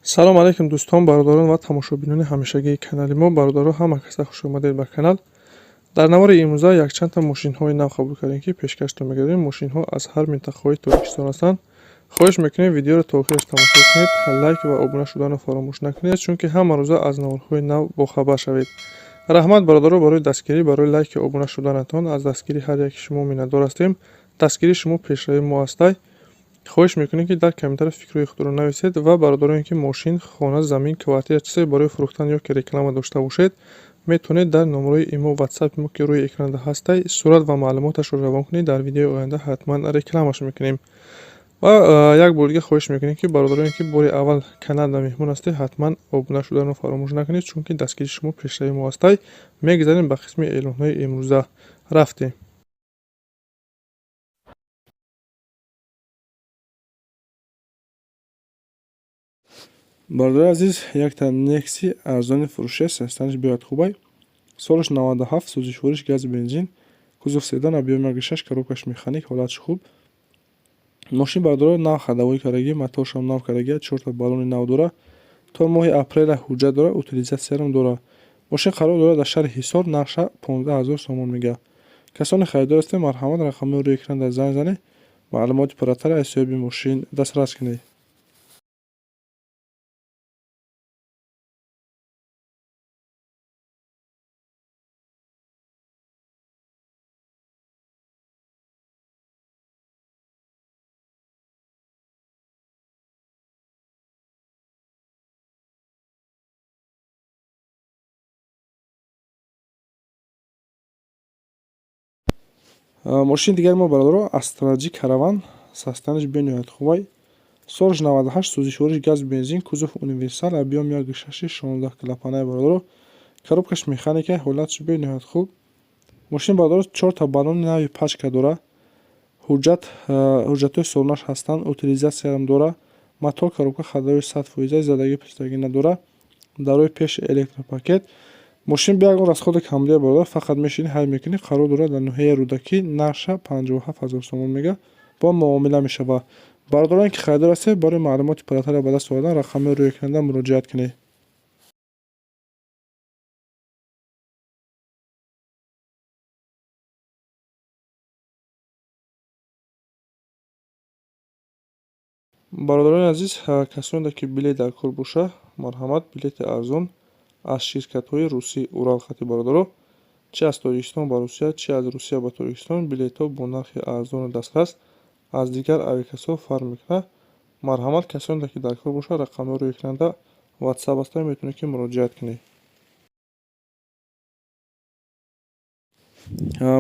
салом алайкум дӯстон, бародарон ва тамошобинони ҳамешагии канали мо. Бародаро, ҳама каса хуш омадед ба канал. Дар навори имрӯза якчандта мошинҳои нав қабул кардем, ки пешкаштон мегардем. Мошинҳо аз ҳар минтақаҳои Тоҷикистон ҳастанд. хоҳиш мекунем видеоро то охираш тамошо кунед, лайк ва обуна шуданро фаромӯш накунед, чунки ҳама рӯза аз наворҳои нав бохабар шавед. раҳмат бародаро барои дастгирӣ, барои лайки обуна шуданатон. аз дастгирии ҳар яки шумо миннатдор ҳастем. дастгирии шумо пешрави мо ҳастай. хоҳиш мекунем ки дар комментариё фикрҳои худро нависед ва бародароне ки мошин, хона, замин, квартира чизе барои фурӯхтан ё ки реклама дошта бошед, метавонед дар номерои имо ватсапи мо ки рӯи экранда ҳастай сурат ва маълумоташро равон кунед. дар видеои оянда ҳатман рекламаш мекунем. ва як бор дига хоҳиш мекунем ки бародароне ки бори аввал каналда меҳмон ҳастед, ҳатман обуна шуданро фаромӯш накунед, чунки дастгирии шумо пешрави мо ҳастай. мегзарем ба қисми эълонҳои имрӯза. рафтем. бародари азиз, якта некси арзони фурӯшест, станиш биёяд хубай. солиш 97, сӯзишвориш газ бензин, кузов седан, объём 1.6, коробкаш механик, ҳолатш хуб. мошин бародаро нав хадавоӣ кардагӣ, моторшам нав кардагӣ, 4 баллони нав дора, то моҳи апрела ҳуҷҷат дора, утилизатсиярам дора. мошин қарор дорад дар шаҳри ҳисор, нақша 15 000 сомон мегӯяд. касони харидор ҳастед, марҳамат рақамҳои рӯи экран дар занг занед, маълумоти пурратар аз соҳиби мошин дастрас кунед. мошини дигари мо бародаро Astrology Caravan, састаниш бениҳоят хубай. солиш 98, сӯзишвориш газ бензин, кузов универсал, объём 1.6, 16 клапанаи бародаро, коробкаш механика, ҳолатш бениҳоят хуб. мошин бародаро 4 баллони нави пачка дора, ҳуҷҷатҳои солонаш ҳастанд, утилизатсиярам дора, мотор, коробка хадавои 100%, задагӣ пистагӣ надора, дарои пеш электропакет. мошин бе ягон расходи камдия бародар, фақат мешини ҳай мекунӣ. қарор дорад дар ноҳияи рӯдакӣ, нақша 57 000 сомон мегӯяд, бо муомила мешавад. бародароне ки харидор ҳастед, барои маълумоти пурратар ба даст овардан рақамҳои рӯи экранда муроҷиат кунед. бародарони азиз, касоне ки билет дар кор боша, марҳамат, билети арзон аз ширкатҳои русӣ Уралхати бародаро, чи аз Тоҷикистон ба Русия, чи аз Русия ба Тоҷикистон, билетҳо бо нархи арзону дастрас аз дигар авиакасо фарқ мекунад. марҳамат, касоне ки дар кор боша, рақамҳои рӯи экран ватсап ҳастай, метавонед ки муроҷиат кунед.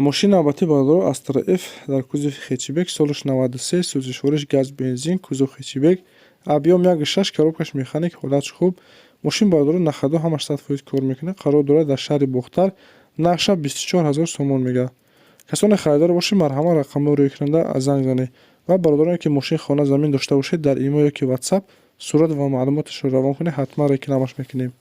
мошини навбатӣ бародаро Astra F дар кузови хечибек, солиш 93, сӯзишвориш газ бензин, кузов хечибек, объём 1.6, коробкаш механик, ҳолатш хуб. мошин бародаро нахадо ҳамаш 100% кор мекунад. қарор дорад дар шаҳри Бохтар, нақша 24 000 сомон мегӯяд. касоне харидор бошед, марҳамат рақамҳои рӯи экран занг занед ва бародароне ки мошин, хона, замин дошта бошед, дар имо ё ки ватсап сурат ва маълумоташро равон кунед, ҳатман рекламаш мекунем.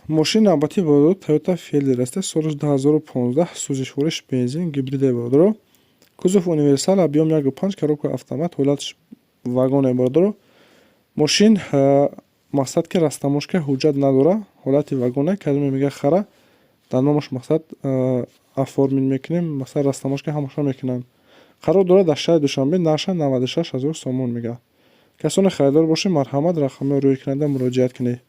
мошини навбатӣ бародаро Toyota Fielder аст, солиш 2015, сӯзишвориш бензин, гибридаи бародаро, кузов универсал, объём 1.5, коробка автомат, ҳолатш вагоне бародаро. мошин мақсад ки растаможка ҳуҷҷат надора, ҳолати вагоне, калиме мегӯяд хара, дар номаш мақсад оформин мекунем, мақсад растаможка ҳамаша мекунанд. қарор дорад дар шаҳри Душанбе, нақша 96 000 сомон мегӯяд. касоне харидор бошед, марҳамат рақамҳои рӯи экранда муроҷиат кунед.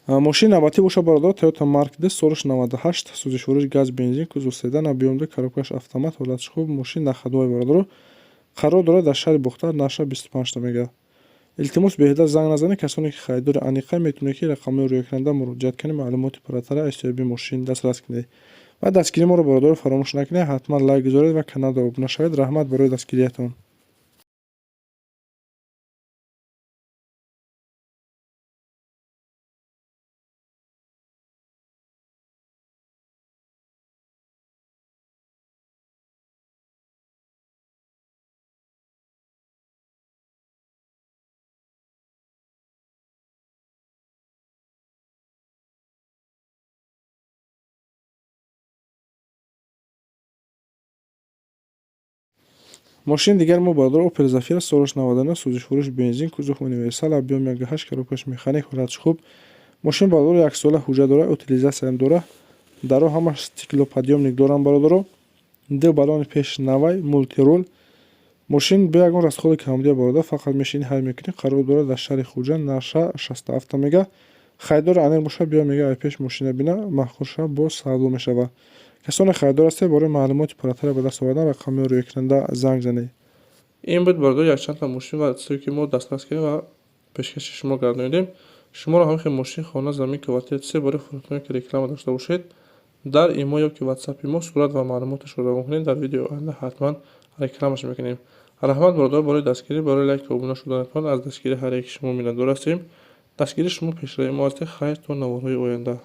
мошини навбатӣ боша бародаро Toyota Mark D соли 98 сӯзишвориш газ бензин кузов седан объёмда коробкаш автомат ҳолатиш хуб мошин нахадҳои бародаро қарор дорад дар шаҳри Бухтар наша 25 мега. илтимос беҳтар занг назанед. касоне ки харидори аниқа метавонед ки рақамҳои рӯякунанда муроҷиат канед маълумоти парватара аз ёбии мошин дастрас кунед ва дастгирии моро бародаро фаромӯш накунед. ҳатман лайк гузоред ва каналда обуна шавед. раҳмат барои дастгириятон. мошини дигар мо бародаро Opel Zafira соли 99 сӯзишвориш бензин кузов универсал объём 1.8 коробкаш механик ҳолатиш хуб. мошин бародаро яксола ҳуҷҷат дорад, утилизатсияам дорад. даро ҳамаш стеклоподъёмник доранд бародаро. ду балони пеш навай мултирол. мошин бе ягон расходи камодия бародар фақат мешини ҳайл мекунед. қарор дорад дар шаҳри Хуҷанд наша 67 мега. харидори аниқ бошад биё мега ай пеш мошина бина маҳқур шавад боз савдо мешавад. касоне харидор ҳастед барои маълумоти парватара ба даст овардан рақамҳои рӯякунанда занг занед. ин буд бародаро якчандта мошин ва чизе ки мо дастрас кардем ва пешкаши шумо гардонидем. шуморо ҳамихи мошин хона замин квартира чизе барои фурӯхтане ки реклама дошта бошед дар имо ё ки ватсапи мо сурат ва маълумоташро равон кунед. дар видеои оянда ҳатман рекламаш мекунем. раҳмат бародаро барои дастгирӣ барои лайк ва обуна шуданатон аз дастгирии ҳар яки шумо миннатдор ҳастем. дастгирии шумо пешраи мо ҳастед. хайр то наворҳои оянда.